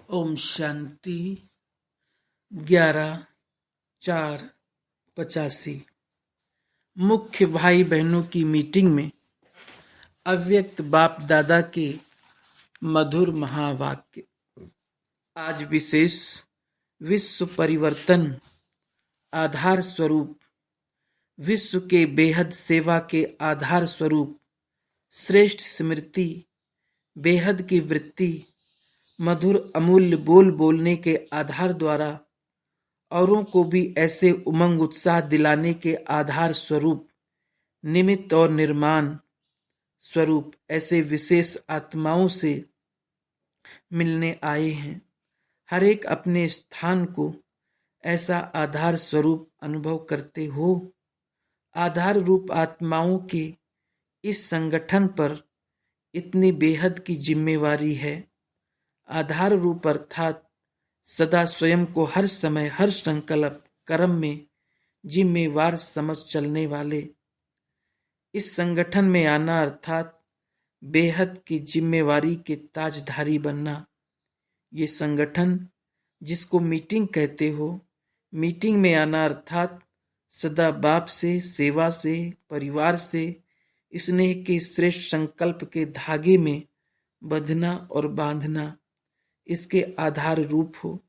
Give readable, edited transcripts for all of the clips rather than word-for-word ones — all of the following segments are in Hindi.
ओम शांति। 11/4/85। मुख्य भाई बहनों की मीटिंग में अव्यक्त बाप दादा के मधुर महावाक्य। आज विशेष विश्व परिवर्तन आधार स्वरूप, विश्व के बेहद सेवा के आधार स्वरूप, श्रेष्ठ स्मृति, बेहद की वृत्ति, मधुर अमूल्य बोल बोलने के आधार द्वारा औरों को भी ऐसे उमंग उत्साह दिलाने के आधार स्वरूप, निमित्त और निर्माण स्वरूप ऐसे विशेष आत्माओं से मिलने आए हैं। हर एक अपने स्थान को ऐसा आधार स्वरूप अनुभव करते हो। आधार रूप आत्माओं के इस संगठन पर इतनी बेहद की जिम्मेवारी है। आधार रूप अर्थात सदा स्वयं को हर समय हर संकल्प कर्म में जिम्मेवार समझ चलने वाले। इस संगठन में आना अर्थात बेहद की जिम्मेवारी के ताजधारी बनना। ये संगठन जिसको मीटिंग कहते हो, मीटिंग में आना अर्थात सदा बाप से, सेवा से, परिवार से स्नेह के श्रेष्ठ संकल्प के धागे में बंधना और बांधना इसके आधार रूप हो।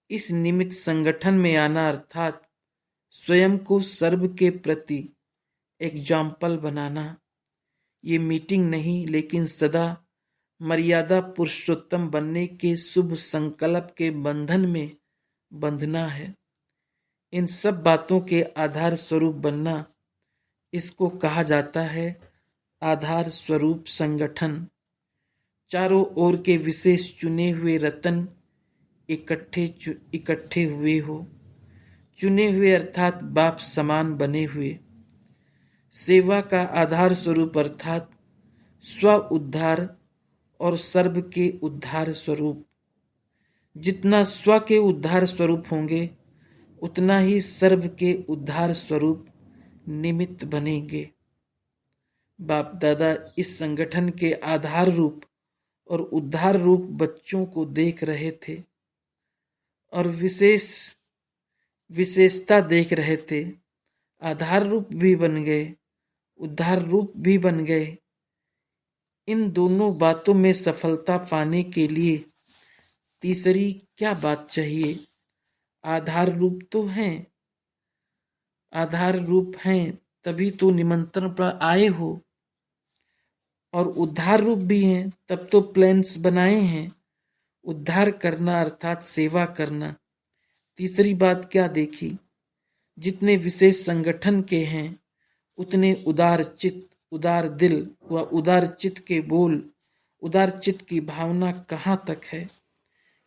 इस निमित्त संगठन में आना अर्थात स्वयं को सर्व के प्रति एग्जाम्पल बनाना। ये मीटिंग नहीं, लेकिन सदा मर्यादा पुरुषोत्तम बनने के शुभ संकल्प के बंधन में बंधना है। इन सब बातों के आधार स्वरूप बनना, इसको कहा जाता है आधार स्वरूप संगठन। चारों ओर के विशेष चुने हुए रतन इकट्ठे हुए हो। चुने हुए अर्थात बाप समान बने हुए। सेवा का आधार स्वरूप अर्थात स्व उद्धार और सर्व के उद्धार स्वरूप। जितना स्व के उद्धार स्वरूप होंगे, उतना ही सर्व के उद्धार स्वरूप निमित्त बनेंगे। बाप दादा इस संगठन के आधार रूप और उद्धार रूप बच्चों को देख रहे थे और विशेषता देख रहे थे। आधार रूप भी बन गए, उद्धार रूप भी बन गए। इन दोनों बातों में सफलता पाने के लिए तीसरी क्या बात चाहिए? आधार रूप तो हैं, आधार रूप हैं तभी तो निमंत्रण पर आए हो, और उद्धार रूप भी हैं तब तो प्लान्स बनाए हैं। उद्धार करना अर्थात सेवा करना। तीसरी बात क्या देखी? जितने विशेष संगठन के हैं उतने उदार चित्त, उदार दिल व उदार चित्त के बोल, उदार चित्त की भावना कहाँ तक है?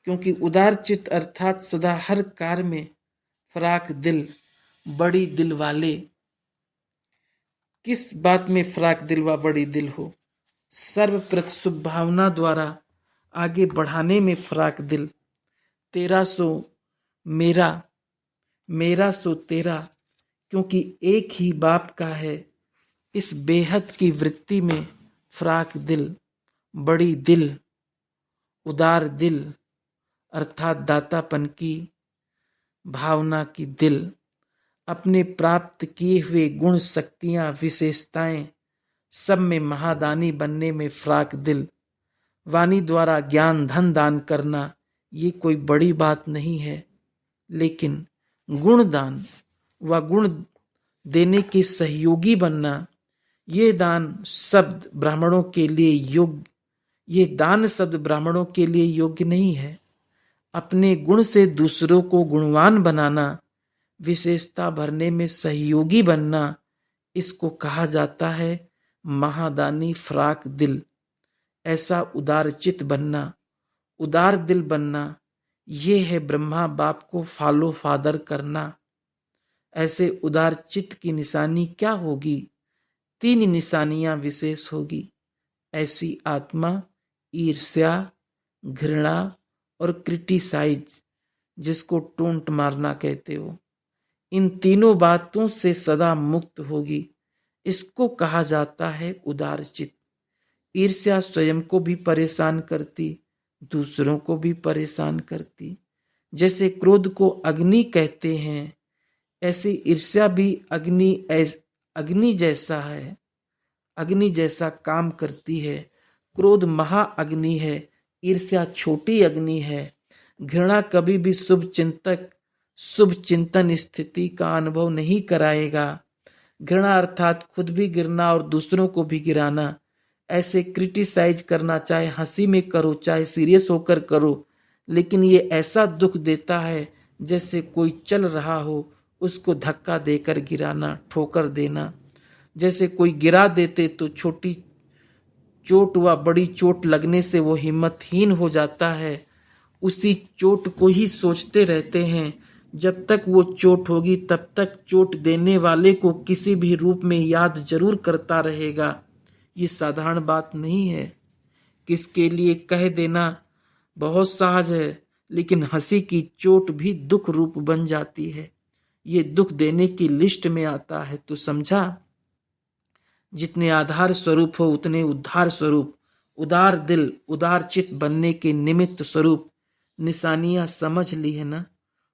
क्योंकि उदार चित्त अर्थात सदा हर कार्य में फराक दिल, बड़ी दिल वाले। किस बात में फराक दिल व बड़ी दिल हो? सर्वप्रत शुभ भावना द्वारा आगे बढ़ाने में फराक दिल। तेरा सो मेरा, मेरा सो तेरा, क्योंकि एक ही बाप का है। इस बेहद की वृत्ति में फराक दिल, बड़ी दिल, उदार दिल अर्थात दातापन की भावना की दिल। अपने प्राप्त किए हुए गुण, शक्तियां, विशेषताएं सब में महादानी बनने में फराक दिल। वाणी द्वारा ज्ञान धन दान करना ये कोई बड़ी बात नहीं है, लेकिन गुण दान व गुण देने के सहयोगी बनना, ये दान शब्द ब्राह्मणों के लिए योग्य, ये दान शब्द ब्राह्मणों के लिए योग्य नहीं है। अपने गुण से दूसरों को गुणवान बनाना, विशेषता भरने में सहयोगी बनना, इसको कहा जाता है महादानी फराक दिल। ऐसा उदार चित्त बनना, उदार दिल बनना, ये है ब्रह्मा बाप को फॉलो फादर करना। ऐसे उदार चित्त की निशानी क्या होगी? 3 निशानियां विशेष होगी। ऐसी आत्मा ईर्ष्या, घृणा और क्रिटिसाइज, जिसको टोंट मारना कहते हो, इन तीनों बातों से सदा मुक्त होगी। इसको कहा जाता है उदार चित्त। ईर्ष्या स्वयं को भी परेशान करती, दूसरों को भी परेशान करती। जैसे क्रोध को अग्नि कहते हैं, ऐसे ईर्ष्या भी अग्नि जैसा है, अग्नि जैसा काम करती है। क्रोध महाअग्नि है, ईर्ष्या छोटी अग्नि है। घृणा कभी भी शुभ चिंतन स्थिति का अनुभव नहीं कराएगा। घृणा अर्थात खुद भी गिरना और दूसरों को भी गिराना। ऐसे क्रिटिसाइज करना, चाहे हंसी में करो चाहे सीरियस होकर करो, लेकिन ये ऐसा दुख देता है जैसे कोई चल रहा हो उसको धक्का देकर गिराना, ठोकर देना। जैसे कोई गिरा देते तो छोटी चोट व बड़ी चोट लगने से वो हिम्मतहीन हो जाता है। उसी चोट को ही सोचते रहते हैं। जब तक वो चोट होगी तब तक चोट देने वाले को किसी भी रूप में याद जरूर करता रहेगा। ये साधारण बात नहीं है। किसके लिए कह देना बहुत सहज है, लेकिन हंसी की चोट भी दुख रूप बन जाती है। ये दुख देने की लिस्ट में आता है। तो समझा, जितने आधार स्वरूप हो उतने उद्धार स्वरूप, उदार दिल उदार चित्त बनने के निमित्त स्वरूप निशानियां समझ ली है ना।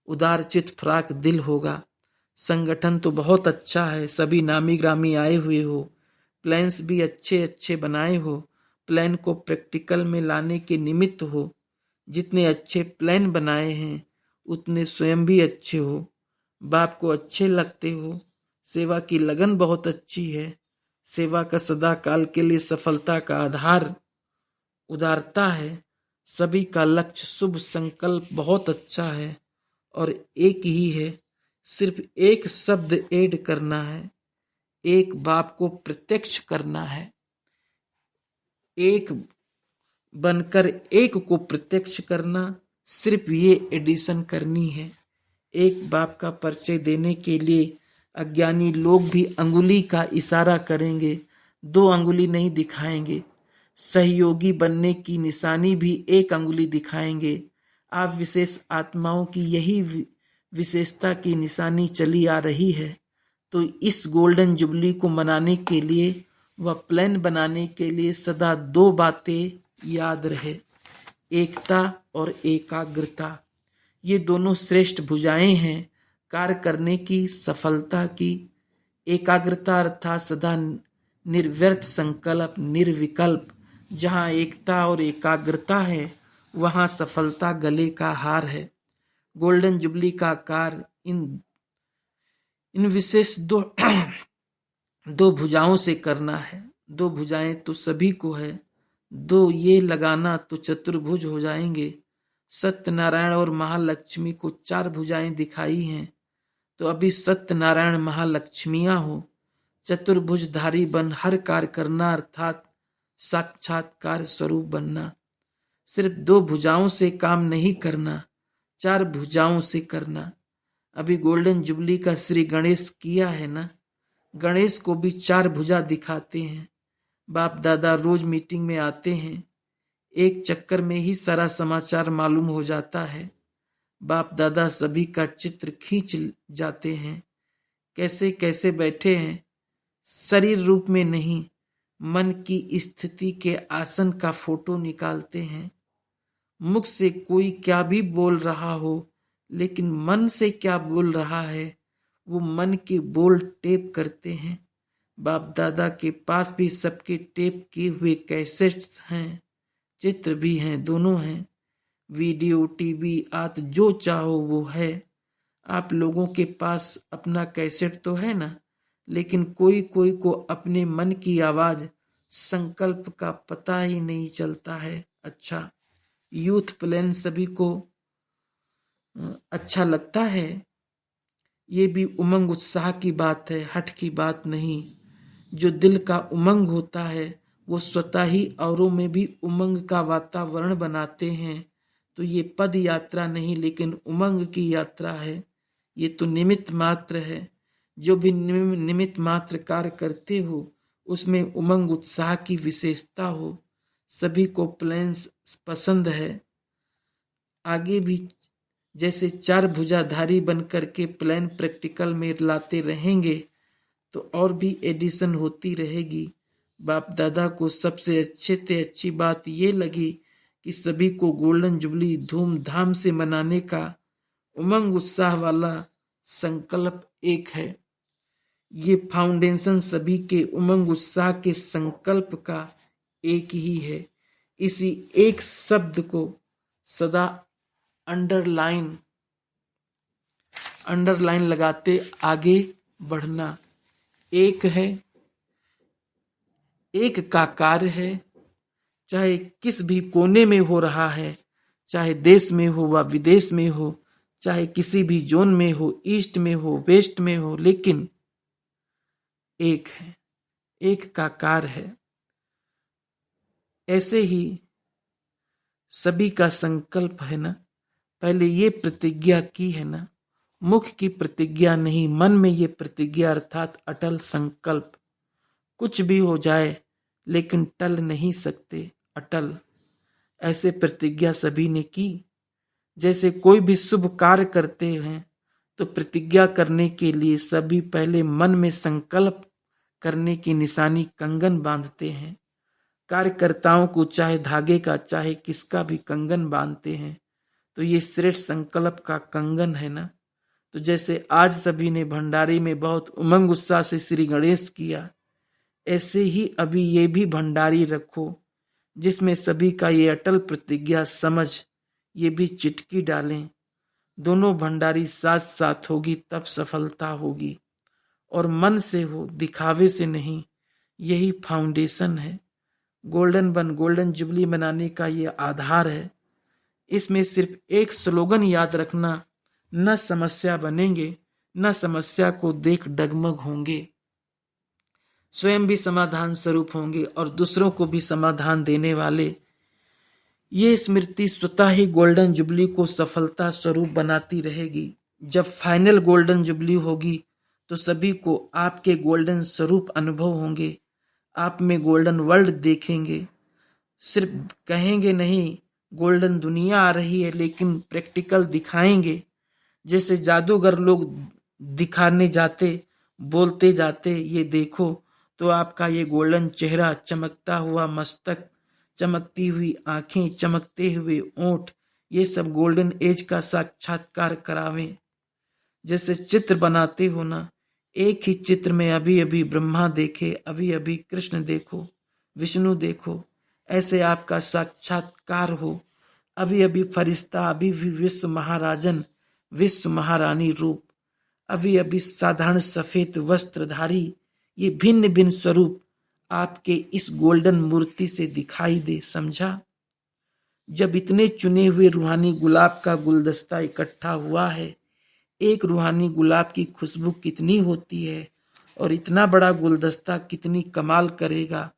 उदार चित्त फ्राक दिल होगा। संगठन तो बहुत अच्छा है, सभी नामी ग्रामी आए हुए हो, प्लान्स भी अच्छे अच्छे बनाए हो, प्लान को प्रैक्टिकल में लाने के निमित्त हो। जितने अच्छे प्लान बनाए हैं उतने स्वयं भी अच्छे हो, बाप को अच्छे लगते हो। सेवा की लगन बहुत अच्छी है। सेवा का सदा काल के लिए सफलता का आधार उदारता है। सभी का लक्ष्य शुभ संकल्प बहुत अच्छा है और एक ही है, सिर्फ एक शब्द ऐड करना है। एक बाप को प्रत्यक्ष करना है। एक बनकर एक को प्रत्यक्ष करना, सिर्फ ये एडिशन करनी है। एक बाप का परिचय देने के लिए अज्ञानी लोग भी अंगुली का इशारा करेंगे, 2 अंगुली नहीं दिखाएंगे। सहयोगी बनने की निशानी भी 1 अंगुली दिखाएंगे। आप विशेष आत्माओं की यही विशेषता की निशानी चली आ रही है। तो इस गोल्डन जुबली को मनाने के लिए व प्लान बनाने के लिए सदा 2 बातें याद रहे, एकता और एकाग्रता। ये दोनों श्रेष्ठ भुजाएं हैं कार्य करने की, सफलता की। एकाग्रता अर्थात सदा निर्व्यर्थ संकल्प, निर्विकल्प। जहाँ एकता और एकाग्रता है वहाँ सफलता गले का हार है। गोल्डन जुबली का कार्य इन विशेष 2 भुजाओं से करना है। 2 भुजाएं तो सभी को है, 2 ये लगाना तो चतुर्भुज हो जाएंगे। सत्यनारायण और महालक्ष्मी को 4 भुजाएं दिखाई हैं, तो अभी सत्यनारायण महालक्ष्मियां हो। चतुर्भुजधारी बन हर कार्य करना अर्थात साक्षात्कार स्वरूप बनना। सिर्फ 2 भुजाओं से काम नहीं करना, 4 भुजाओं से करना। अभी गोल्डन जुबली का श्री गणेश किया है ना, गणेश को भी 4 भुजा दिखाते हैं। बाप दादा रोज मीटिंग में आते हैं, एक चक्कर में ही सारा समाचार मालूम हो जाता है। बाप दादा सभी का चित्र खींच जाते हैं, कैसे कैसे बैठे हैं, शरीर रूप में नहीं, मन की स्थिति के आसन का फोटो निकालते हैं। मुख से कोई क्या भी बोल रहा हो, लेकिन मन से क्या बोल रहा है वो मन के बोल टेप करते हैं। बाप दादा के पास भी सबके टेप किए हुए कैसेट्स हैं, चित्र भी हैं, दोनों हैं। वीडियो, टीवी आदि जो चाहो वो है। आप लोगों के पास अपना कैसेट तो है ना, लेकिन कोई कोई को अपने मन की आवाज, संकल्प का पता ही नहीं चलता है। अच्छा, यूथ प्लान सभी को अच्छा लगता है। ये भी उमंग उत्साह की बात है, हट की बात नहीं। जो दिल का उमंग होता है वो स्वतः ही औरों में भी उमंग का वातावरण बनाते हैं। तो ये पद यात्रा नहीं लेकिन उमंग की यात्रा है। ये तो निमित्त मात्र है। जो भी निमित्त मात्र कार्य करते हो उसमें उमंग उत्साह की विशेषता हो। सभी को प्लान्स पसंद है। आगे भी जैसे 4 भुजाधारी बनकर के प्लान प्रैक्टिकल में लाते रहेंगे तो और भी एडिशन होती रहेगी। बाप दादा को सबसे अच्छे से अच्छी बात ये लगी कि सभी को गोल्डन जुबली धूमधाम से मनाने का उमंग उत्साह वाला संकल्प एक है। ये फाउंडेशन सभी के उमंग उत्साह के संकल्प का एक ही है। इसी एक शब्द को सदा अंडरलाइन लगाते आगे बढ़ना। एक है, एक का कार्य है, चाहे किस भी कोने में हो रहा है, चाहे देश में हो व विदेश में हो, चाहे किसी भी जोन में हो, ईस्ट में हो, वेस्ट में हो, लेकिन एक है, एक का कार्य है। ऐसे ही सभी का संकल्प है ना। पहले ये प्रतिज्ञा की है ना, मुख की प्रतिज्ञा नहीं, मन में ये प्रतिज्ञा अर्थात अटल संकल्प। कुछ भी हो जाए लेकिन टल नहीं सकते, अटल। ऐसे प्रतिज्ञा सभी ने की। जैसे कोई भी शुभ कार्य करते हैं तो प्रतिज्ञा करने के लिए सभी पहले मन में संकल्प करने की निशानी कंगन बांधते हैं। कार्यकर्ताओं को चाहे धागे का चाहे किसका भी कंगन बांधते हैं तो ये श्रेष्ठ संकल्प का कंगन है ना। तो जैसे आज सभी ने भंडारे में बहुत उमंग उत्साह से श्री गणेश किया, ऐसे ही अभी ये भी भंडारी रखो जिसमें सभी का ये अटल प्रतिज्ञा समझ ये भी चिटकी डालें। दोनों भंडारी साथ साथ होगी तब सफलता होगी, और मन से हो, दिखावे से नहीं। यही फाउंडेशन है। गोल्डन जुबली मनाने का ये आधार है। इसमें सिर्फ एक स्लोगन याद रखना, न समस्या बनेंगे न समस्या को देख डगमग होंगे, स्वयं भी समाधान स्वरूप होंगे और दूसरों को भी समाधान देने वाले। ये स्मृति स्वतः ही गोल्डन जुबली को सफलता स्वरूप बनाती रहेगी। जब फाइनल गोल्डन जुबली होगी तो सभी को आपके गोल्डन स्वरूप अनुभव होंगे, आप में गोल्डन वर्ल्ड देखेंगे। सिर्फ कहेंगे नहीं गोल्डन दुनिया आ रही है, लेकिन प्रैक्टिकल दिखाएंगे। जैसे जादूगर लोग दिखाने जाते, बोलते जाते ये देखो, तो आपका ये गोल्डन चेहरा, चमकता हुआ मस्तक, चमकती हुई आंखें, चमकते हुए ओंठ, ये सब गोल्डन एज का साक्षात्कार करावें। जैसे चित्र बनाते हो ना, एक ही चित्र में अभी अभी ब्रह्मा देखे, अभी अभी कृष्ण देखो, विष्णु देखो, ऐसे आपका साक्षात्कार हो। अभी अभी फरिश्ता, अभी भी विश्व महाराजन, विश्व महारानी रूप, अभी अभी साधारण सफेद वस्त्रधारी, ये भिन्न भिन्न स्वरूप आपके इस गोल्डन मूर्ति से दिखाई दे। समझा? जब इतने चुने हुए रूहानी गुलाब का गुलदस्ता इकट्ठा हुआ है, एक रूहानी गुलाब की खुशबू कितनी होती है और इतना बड़ा गुलदस्ता कितनी कमाल करेगा।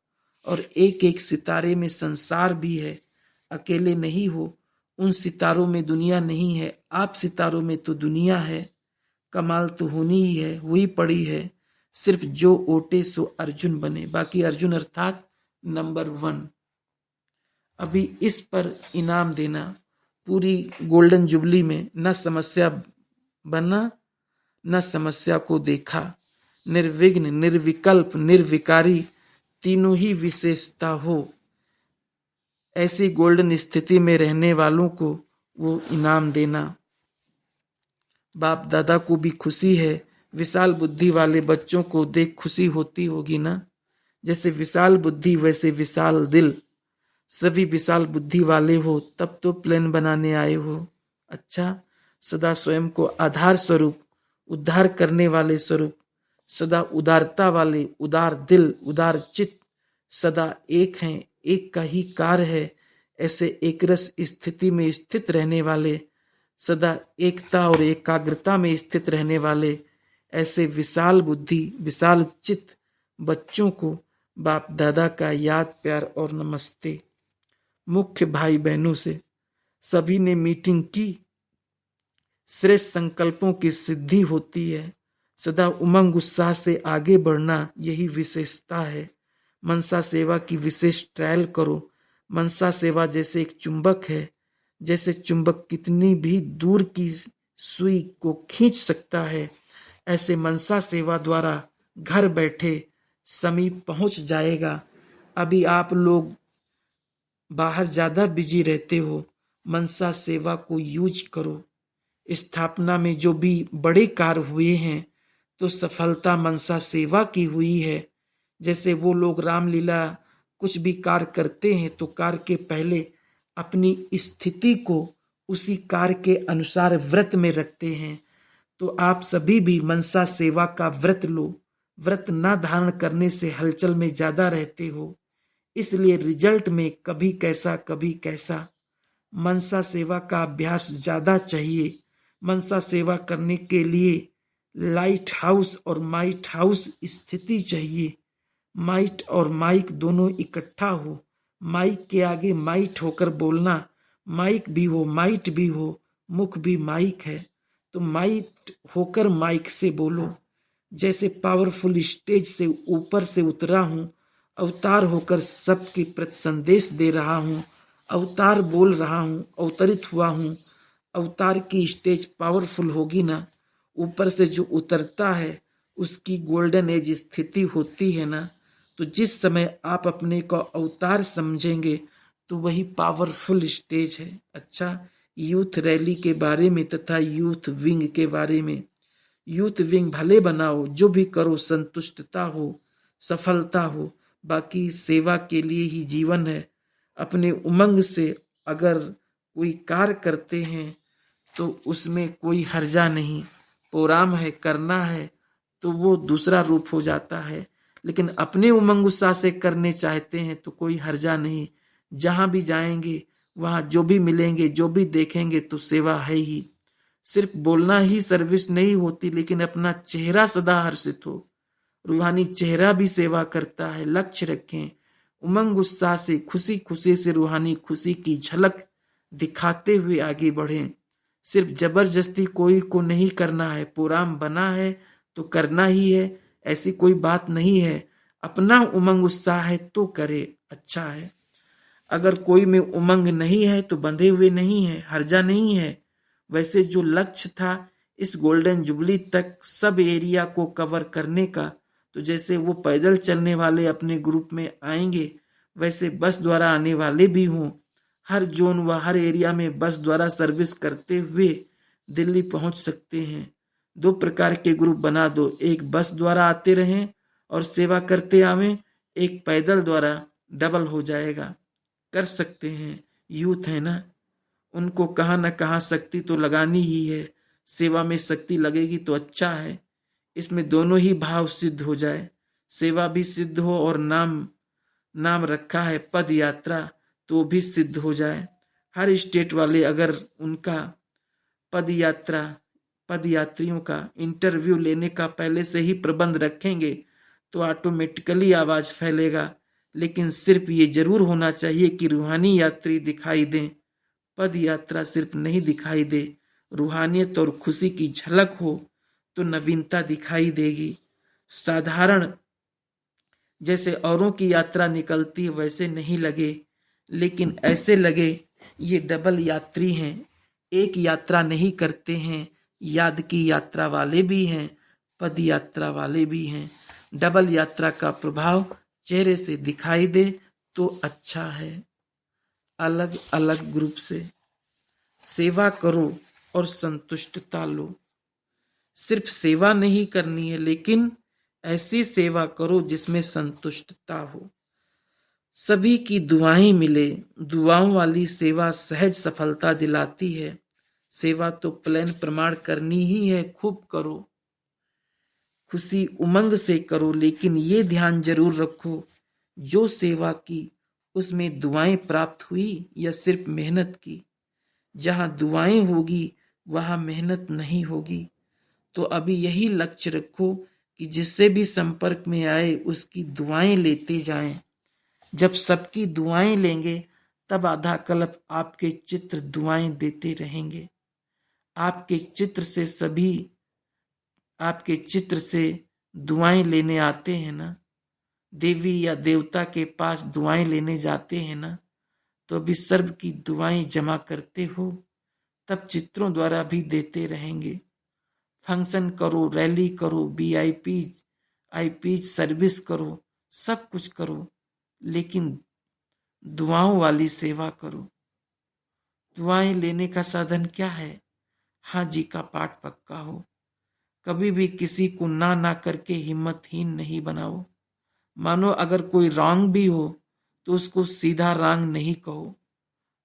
और एक एक सितारे में संसार भी है, अकेले नहीं हो। उन सितारों में दुनिया नहीं है, आप सितारों में तो दुनिया है। कमाल तो होनी ही है, हुई पड़ी है। सिर्फ जो ओटे सो अर्जुन बने, बाकी अर्जुन अर्थात नंबर 1। अभी इस पर इनाम देना। पूरी गोल्डन जुबली में न समस्या बना न समस्या को देखा, निर्विघ्न, निर्विकल्प, निर्विकारी, तीनों ही विशेषता हो, ऐसी गोल्डन स्थिति में रहने वालों को वो इनाम देना। बाप दादा को भी खुशी है, विशाल बुद्धि वाले बच्चों को देख खुशी होती होगी ना। जैसे विशाल बुद्धि वैसे विशाल दिल। सभी विशाल बुद्धि वाले हो तब तो प्लान बनाने आए हो। अच्छा, सदा स्वयं को आधार स्वरूप, उद्धार करने वाले स्वरूप, सदा उदारता वाले, उदार दिल, उदार चित्त, सदा एक हैं, एक का ही कार्य है, ऐसे एकरस स्थिति में स्थित रहने वाले, सदा एकता और एकाग्रता में स्थित रहने वाले, ऐसे विशाल बुद्धि, विशाल चित्त बच्चों को बाप दादा का याद, प्यार और नमस्ते। मुख्य भाई बहनों से सभी ने मीटिंग की। श्रेष्ठ संकल्पों की सिद्धि होती है। सदा उमंग उत्साह से आगे बढ़ना, यही विशेषता है। मनसा सेवा की विशेष ट्रायल करो। मनसा सेवा जैसे एक चुंबक है, जैसे चुंबक कितनी भी दूर की सुई को खींच सकता है, ऐसे मनसा सेवा द्वारा घर बैठे समीप पहुंच जाएगा। अभी आप लोग बाहर ज्यादा बिजी रहते हो, मनसा सेवा को यूज करो। स्थापना में जो भी बड़े कार्य हुए हैं तो सफलता मनसा सेवा की हुई है। जैसे वो लोग रामलीला कुछ भी कार्य करते हैं तो कार्य के पहले अपनी स्थिति को उसी कार्य के अनुसार व्रत में रखते हैं। तो आप सभी भी मनसा सेवा का व्रत लो। व्रत ना धारण करने से हलचल में ज्यादा रहते हो, इसलिए रिजल्ट में कभी कैसा कभी कैसा। मनसा सेवा का अभ्यास ज्यादा चाहिए। मनसा सेवा करने के लिए लाइट हाउस और माइट हाउस स्थिति चाहिए। माइट और माइक दोनों इकट्ठा हो, माइक के आगे माइट होकर बोलना, माइक भी हो माइट भी हो, मुख भी माइक है तो माइट होकर माइक से बोलो। जैसे पावरफुल स्टेज से ऊपर से उतरा हूं, अवतार होकर सबके प्रति संदेश दे रहा हूं, अवतार बोल रहा हूं, अवतरित हुआ हूं। अवतार की स्टेज पावरफुल होगी ना, ऊपर से जो उतरता है उसकी गोल्डन एज स्थिति होती है ना, तो जिस समय आप अपने को अवतार समझेंगे तो वही पावरफुल स्टेज है। अच्छा, यूथ रैली के बारे में तथा यूथ विंग के बारे में। यूथ विंग भले बनाओ, जो भी करो संतुष्टता हो, सफलता हो, बाकी सेवा के लिए ही जीवन है। अपने उमंग से अगर कोई कार्य करते हैं तो उसमें कोई हर्जा नहीं। प्रोग्राम है, करना है तो वो दूसरा रूप हो जाता है, लेकिन अपने उमंग उत्साह से करने चाहते हैं तो कोई हर्जा नहीं। जहां भी जाएंगे वहां जो भी मिलेंगे, जो भी देखेंगे तो सेवा है ही। सिर्फ बोलना ही सर्विस नहीं होती, लेकिन अपना चेहरा सदा हर्षित हो। रूहानी चेहरा भी सेवा करता है। लक्ष्य रखें, उमंग उत्साह से खुशी खुशी से रूहानी खुशी की झलक दिखाते हुए आगे बढ़ें। सिर्फ जबरदस्ती कोई को नहीं करना है। प्रोग्राम बना है तो करना ही है, ऐसी कोई बात नहीं है। अपना उमंग उत्साह है तो करे, अच्छा है। अगर कोई में उमंग नहीं है तो बंधे हुए नहीं है, हर्जा नहीं है। वैसे जो लक्ष्य था इस गोल्डन जुबली तक सब एरिया को कवर करने का, तो जैसे वो पैदल चलने वाले अपने ग्रुप में आएंगे वैसे बस द्वारा आने वाले भी हों। हर जोन व हर एरिया में बस द्वारा सर्विस करते हुए दिल्ली पहुंच सकते हैं। दो प्रकार के ग्रुप बना दो, एक बस द्वारा आते रहें और सेवा करते आवें, एक पैदल द्वारा, डबल हो जाएगा। कर सकते हैं, यूथ है ना, उनको कहाँ न कहाँ शक्ति तो लगानी ही है। सेवा में शक्ति लगेगी तो अच्छा है। इसमें दोनों ही भाव सिद्ध हो जाए, सेवा भी सिद्ध हो और नाम रखा है पद यात्रा तो भी सिद्ध हो जाए। हर स्टेट वाले अगर उनका पद यात्रियों का इंटरव्यू लेने का पहले से ही प्रबंध रखेंगे तो ऑटोमेटिकली आवाज फैलेगा। लेकिन सिर्फ ये जरूर होना चाहिए कि रूहानी यात्री दिखाई दें, पद यात्रा सिर्फ नहीं दिखाई दे। रूहानियत और खुशी की झलक हो तो नवीनता दिखाई देगी। साधारण जैसे औरों की यात्रा निकलती है वैसे नहीं लगे, लेकिन ऐसे लगे ये डबल यात्री हैं, एक यात्रा नहीं करते हैं। याद की यात्रा वाले भी हैं, पद यात्रा वाले भी हैं। डबल यात्रा का प्रभाव चेहरे से दिखाई दे तो अच्छा है। अलग अलग ग्रुप से सेवा करो और संतुष्टता लो। सिर्फ सेवा नहीं करनी है, लेकिन ऐसी सेवा करो जिसमें संतुष्टता हो, सभी की दुआएं मिले। दुआओं वाली सेवा सहज सफलता दिलाती है। सेवा तो प्लान प्रमाण करनी ही है, खूब करो, खुशी उमंग से करो, लेकिन ये ध्यान जरूर रखो जो सेवा की उसमें दुआएं प्राप्त हुई या सिर्फ मेहनत की। जहां दुआएं होगी वहां मेहनत नहीं होगी। तो अभी यही लक्ष्य रखो कि जिससे भी संपर्क में आए उसकी दुआएं लेते जाएं। जब सबकी दुआएं लेंगे तब आधा कल्प आपके चित्र दुआएं देते रहेंगे। आपके चित्र से दुआएं लेने आते हैं ना, देवी या देवता के पास दुआएं लेने जाते हैं ना, तो अभी सर्व की दुआएं जमा करते हो, तब चित्रों द्वारा भी देते रहेंगे। फंक्शन करो, रैली करो, VIP सर्विस करो, सब कुछ करो, लेकिन दुआओं वाली सेवा करो। दुआएं लेने का साधन क्या है? हाँ जी का पाठ पक्का हो। कभी भी किसी को ना करके हिम्मतहीन नहीं बनाओ। मानो अगर कोई रॉन्ग भी हो तो उसको सीधा रॉन्ग नहीं कहो,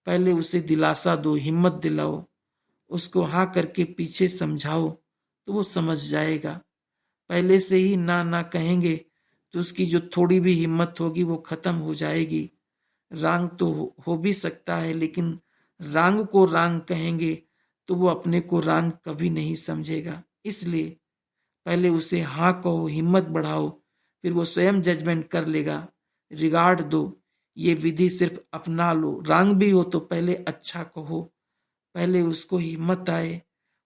पहले उसे दिलासा दो, हिम्मत दिलाओ, उसको हाँ करके पीछे समझाओ तो वो समझ जाएगा। पहले से ही ना कहेंगे तो उसकी जो थोड़ी भी हिम्मत होगी वो खत्म हो जाएगी। रॉन्ग तो हो भी सकता है, लेकिन रॉन्ग को रॉन्ग कहेंगे तो वो अपने को रॉन्ग कभी नहीं समझेगा। इसलिए पहले उसे हाँ कहो, हिम्मत बढ़ाओ, फिर वो स्वयं जजमेंट कर लेगा। रिगार्ड दो, ये विधि सिर्फ अपना लो। रॉन्ग भी हो तो पहले अच्छा कहो, पहले उसको हिम्मत आए।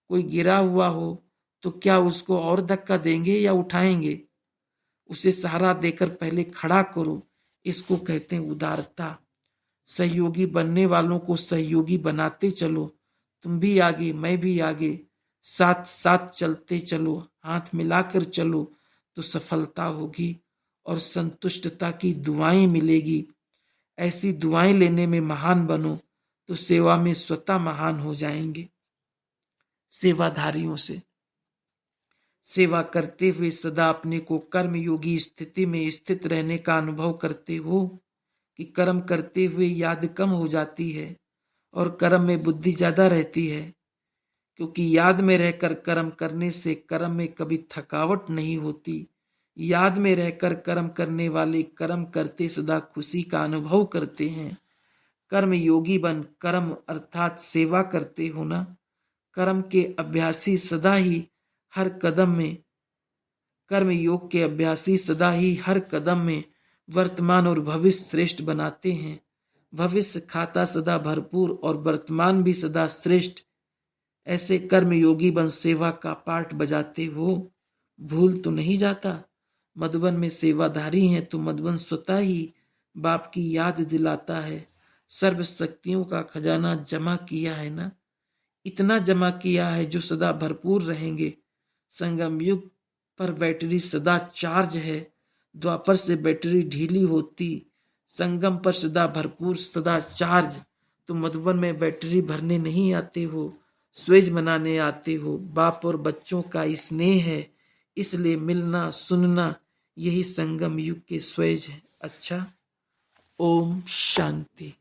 कोई गिरा हुआ हो तो क्या उसको और धक्का देंगे या उठाएंगे? उसे सहारा देकर पहले खड़ा करो। इसको कहते हैं उदारता। सहयोगी बनने वालों को सहयोगी बनाते चलो। तुम भी आगे, मैं भी आगे, साथ साथ चलते चलो, हाथ मिलाकर चलो तो सफलता होगी और संतुष्टता की दुआएं मिलेगी। ऐसी दुआएं लेने में महान बनो तो सेवा में स्वतः महान हो जाएंगे। सेवाधारियों से सेवा करते हुए सदा अपने को कर्मयोगी स्थिति में स्थित रहने का अनुभव करते हो कि कर्म करते हुए याद कम हो जाती है और कर्म में बुद्धि ज्यादा रहती है। क्योंकि याद में रहकर कर्म करने से कर्म में कभी थकावट नहीं होती। याद में रहकर कर्म करने वाले कर्म करते सदा खुशी का अनुभव करते हैं। कर्म योगी बन कर्म अर्थात सेवा करते हो ना। कर्म के अभ्यासी सदा ही हर कदम में कर्म योग के अभ्यासी सदा ही हर कदम में वर्तमान और भविष्य श्रेष्ठ बनाते हैं। भविष्य खाता सदा भरपूर और वर्तमान भी सदा श्रेष्ठ। ऐसे कर्म योगी बन सेवा का पाठ बजाते हो, भूल तो नहीं जाता। मधुबन में सेवाधारी हैं तो मधुबन स्वतः ही बाप की याद दिलाता है। सर्व शक्तियों का खजाना जमा किया है ना, इतना जमा किया है जो सदा भरपूर रहेंगे। संगम युग पर बैटरी सदा चार्ज है, द्वापर से बैटरी ढीली होती, संगम पर सदा भरपूर सदा चार्ज। तो मधुबन में बैटरी भरने नहीं आते हो, स्वेज मनाने आते हो। बाप और बच्चों का स्नेह है, इसलिए मिलना सुनना यही संगम युग के स्वेज है। अच्छा, ओम शांति।